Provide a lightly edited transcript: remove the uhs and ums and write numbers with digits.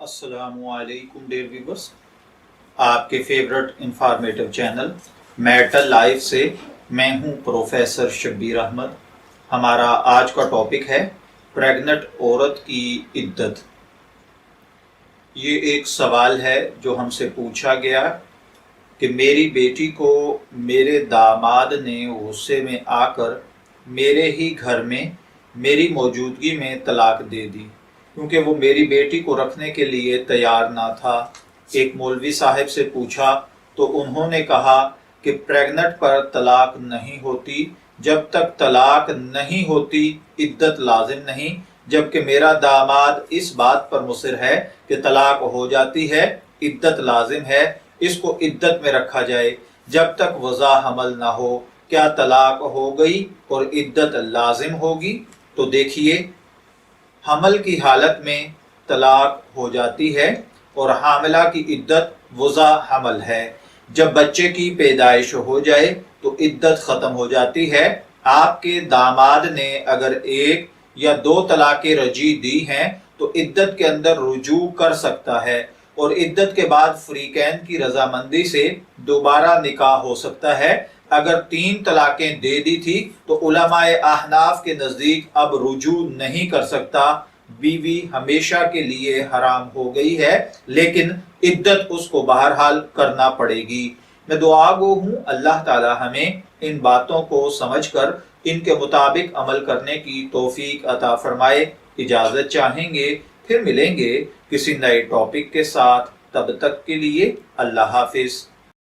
السلام علیکم dear viewers, آپ کے favourite informative channel metal life سے میں ہوں پروفیسر شبیر احمد۔ ہمارا آج کا ٹاپک ہے پریگننٹ عورت کی عدت۔ یہ ایک سوال ہے جو ہم سے پوچھا گیا کہ میری بیٹی کو میرے داماد نے غصے میں آ کر میرے ہی گھر میں میری موجودگی میں طلاق دے دی کیونکہ وہ میری بیٹی کو رکھنے کے لیے تیار نہ تھا۔ ایک مولوی صاحب سے پوچھا تو انہوں نے کہا کہ پریگننٹ پر طلاق نہیں ہوتی، جب تک طلاق نہیں ہوتی عدت لازم نہیں، جبکہ میرا داماد اس بات پر مصر ہے کہ طلاق ہو جاتی ہے عدت لازم ہے، اس کو عدت میں رکھا جائے جب تک وضع حمل نہ ہو۔ کیا طلاق ہو گئی اور عدت لازم ہوگی؟ تو دیکھیے، حمل کی حالت میں طلاق ہو جاتی ہے اور حاملہ کی عدت وضع حمل ہے۔ جب بچے کی پیدائش ہو جائے تو عدت ختم ہو جاتی ہے۔ آپ کے داماد نے اگر ایک یا دو طلاقیں رجعی دی ہیں تو عدت کے اندر رجوع کر سکتا ہے اور عدت کے بعد فریقین کی رضامندی سے دوبارہ نکاح ہو سکتا ہے۔ اگر 3 طلاقیں دے دی تھی تو علماء احناف کے نزدیک اب رجوع نہیں کر سکتا، بیوی ہمیشہ کے لیے حرام ہو گئی ہے، لیکن عدت اس کو بہرحال کرنا پڑے گی۔ میں دعا گو ہوں اللہ تعالی ہمیں ان باتوں کو سمجھ کر ان کے مطابق عمل کرنے کی توفیق عطا فرمائے۔ اجازت چاہیں گے، پھر ملیں گے کسی نئے ٹاپک کے ساتھ، تب تک کے لیے اللہ حافظ۔